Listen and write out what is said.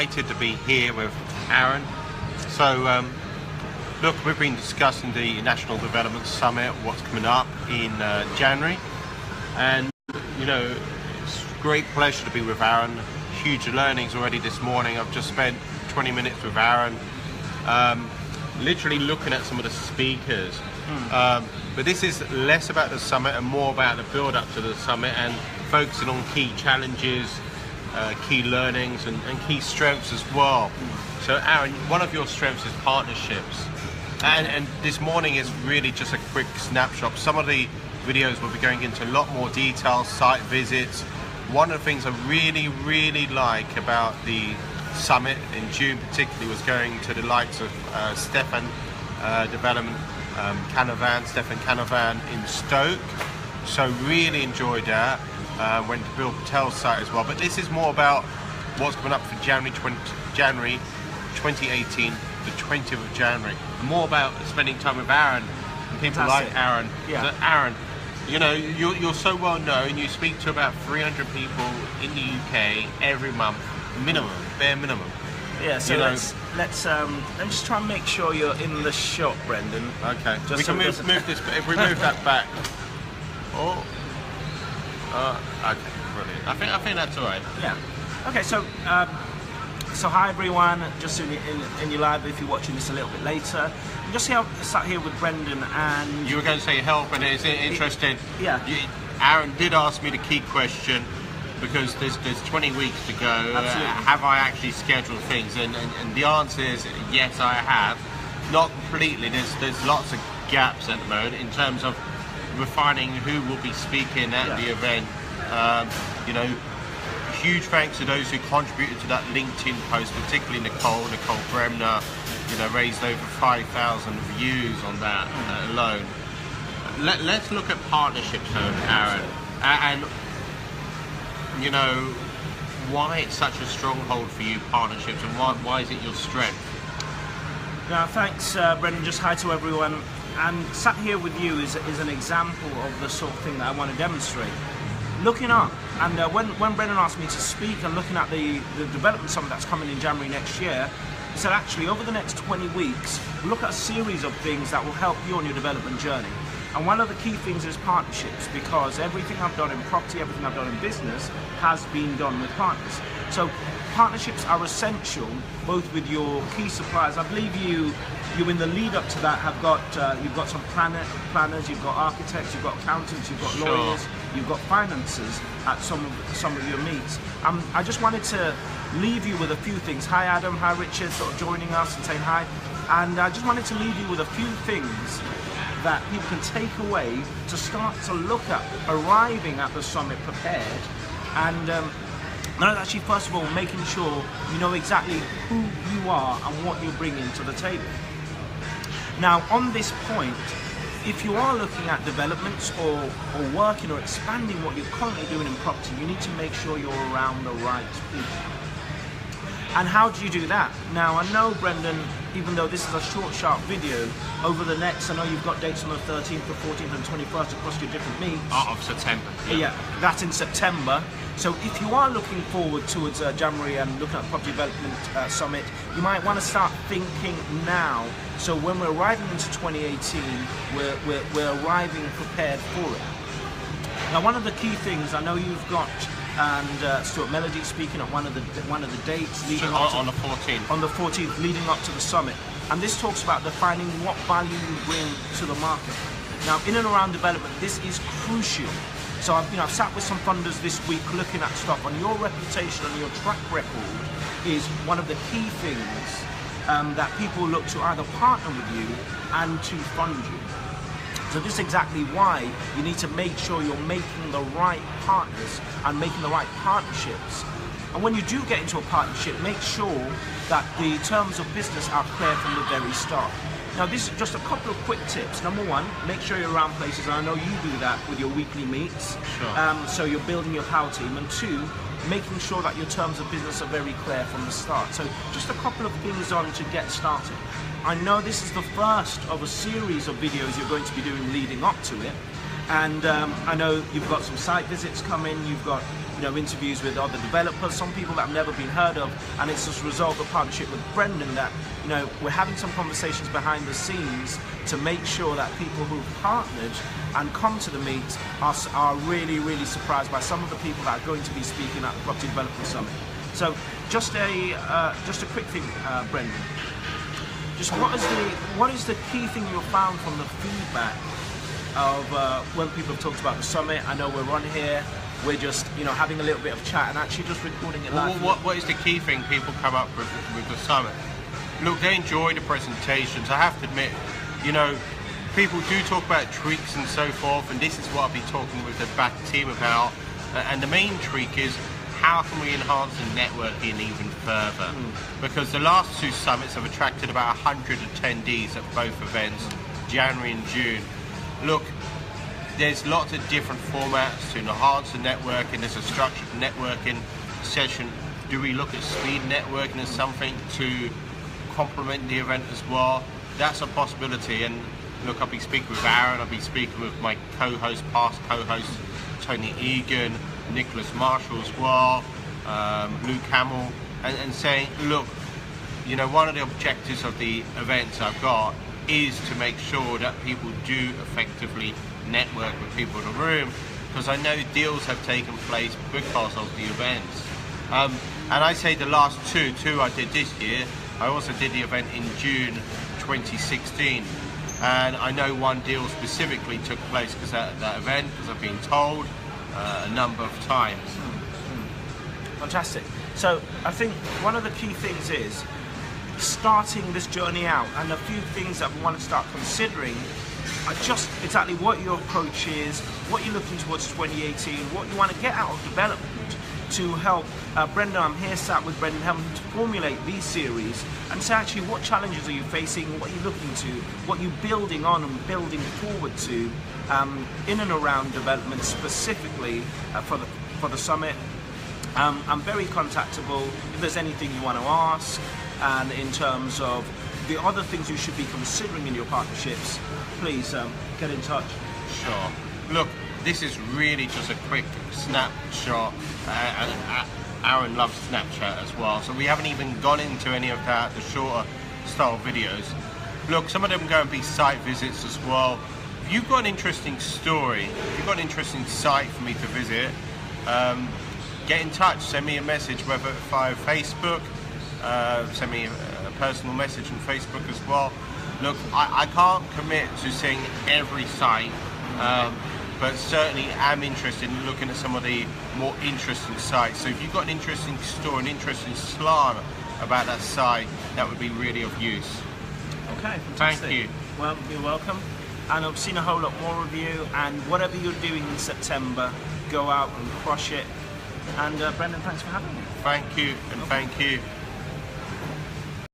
delighted to be here with Aaron. So, look, we've been discussing the National Development Summit, what's coming up in January, and you know, it's a great pleasure to be with Aaron. Huge learnings already this morning. I've just spent 20 minutes with Aaron, literally looking at some of the speakers. But this is less about the summit and more about the build up to the summit and focusing on key challenges, key learnings and key strengths as well. So Aaron, one of your strengths is partnerships. And this morning is really just a quick snapshot. Some of the videos will be going into a lot more detail, site visits. One of the things I really like about the summit in June particularly was going to the likes of Stefan Development Stefan Canavan in Stoke. So really enjoyed that. Went to Bill Patel's site as well. But this is more about what's coming up for January 2018, the 20th of January. More about spending time with Aaron and people like Aaron. Yeah. So Aaron, you know, you're so well known. You speak to about 300 people in the UK every month, minimum, bare minimum. Yeah, so let's just try and make sure you're in the shot, Brendan. Okay. Just we so can move this. If we move that back. Oh. Okay. Brilliant. I think that's all right. Yeah. Okay. So hi everyone. Just in your live, if you're watching this a little bit later, I'm just sat here with Brendan, and you were going to say help, and it's interesting. Yeah. Aaron did ask me the key question. Because there's 20 weeks to go. Have I actually scheduled things? And the answer is yes, I have. Not completely. There's lots of gaps at the moment in terms of refining who will be speaking at the event. You know, huge thanks to those who contributed to that LinkedIn post, particularly Nicole Bremner. You know, raised over 5,000 views on that alone. Let's look at partnerships, Aaron, and you know, why it's such a stronghold for you, partnerships, and why is it your strength? Now, thanks, Brendan. Just hi to everyone. And sat here with you is an example of the sort of thing that I want to demonstrate. Looking up, and when Brendan asked me to speak and looking at the development summit that's coming in January next year, he said actually over the next 20 weeks, look at a series of things that will help you on your development journey. And one of the key things is partnerships, because everything I've done in property, everything I've done in business has been done with partners. So partnerships are essential, both with your key suppliers. I believe you in the lead up to that have got you've got some planners, you've got architects, you've got accountants, you've got lawyers, you've got financiers at some of your meets. I just wanted to leave you with a few things. Hi Adam, hi Richard, sort of joining us and saying hi. And I just wanted to leave you with a few things that people can take away to start to look at arriving at the summit prepared, and actually first of all making sure you know exactly who you are and what you're bringing to the table. Now on this point, if you are looking at developments or working or expanding what you're currently doing in property, you need to make sure you're around the right people. And how do you do that? Now I know, Brendan, even though this is a short, sharp video, over the next, I know you've got dates on the 13th, the 14th and 21st across your different meets. Of September. Yeah, that's in September. So if you are looking forward towards January and looking at the Property Development Summit, you might want to start thinking now. So when we're arriving into 2018, we're arriving prepared for it. Now one of the key things, I know you've got Stuart Melody speaking at one of the dates leading up to, on the 14th. On the 14th, leading up to the summit, and this talks about defining what value you bring to the market. Now, in and around development, this is crucial. So I've sat with some funders this week looking at stuff, and your reputation and your track record is one of the key things that people look to either partner with you and to fund you. So this is exactly why you need to make sure you're making the right partners and making the right partnerships. And when you do get into a partnership, make sure that the terms of business are clear from the very start. Now this is just a couple of quick tips. Number one, make sure you're around places, and I know you do that with your weekly meets. Sure. So you're building your power team. And two, making sure that your terms of business are very clear from the start. So just a couple of things on to get started. I know this is the first of a series of videos you're going to be doing leading up to it, and I know you've got some site visits coming, you've got interviews with other developers, some people that have never been heard of, and it's just a result of a partnership with Brendan that we're having some conversations behind the scenes to make sure that people who've partnered and come to the meet are really, really surprised by some of the people that are going to be speaking at the Property Development Summit. So just a quick thing, Brendan. Just what is the key thing you found from the feedback of when people have talked about the summit? I know we're on here, we're just having a little bit of chat and actually just recording it live. What is the key thing people come up with the summit? Look, they enjoy the presentations. I have to admit, people do talk about tweaks and so forth, and this is what I'll be talking with the back team about. And the main tweak is, how can we enhance the networking even further? Because the last two summits have attracted about 100 attendees at both events, January and June. Look, there's lots of different formats to enhance the networking. There's a structured networking session. Do we look at speed networking as something to complement the event as well? That's a possibility. And look, I'll be speaking with Aaron, I'll be speaking with my past co-host, Tony Egan, Nicholas Marshall as well, Luke Hamill, and saying, look, one of the objectives of the events I've got is to make sure that people do effectively network with people in the room, because I know deals have taken place because of the events. And I say the last two I did this year. I also did the event in June 2016, and I know one deal specifically took place because that event, because I've been told a number of times. Fantastic. So I think one of the key things is starting this journey out, and a few things that we want to start considering are just exactly what your approach is, what you're looking towards 2018, what you want to get out of development to help Brendan. I'm here sat with Brendan, helping to formulate these series and say actually what challenges are you facing, what you're looking to, what you're building on and building forward to in and around development, specifically for the summit. I'm very contactable if there's anything you want to ask, and in terms of the other things you should be considering in your partnerships, please get in touch. Sure. Look, this is really just a quick snapshot, and Aaron loves Snapchat as well, so we haven't even gone into any of that, the shorter style videos. Look, some of them go and be site visits as well. If you've got an interesting story, if you've got an interesting site for me to visit, get in touch, send me a message, whether via Facebook, send me a personal message on Facebook as well. Look, I can't commit to seeing every site, but certainly am interested in looking at some of the more interesting sites. So if you've got an interesting story, an interesting slant about that site, that would be really of use. Okay, fantastic. Thank you. Well, you're welcome. And I've seen a whole lot more of you, and whatever you're doing in September, go out and crush it. And Brendan, thanks for having me. Thank you, and thank you.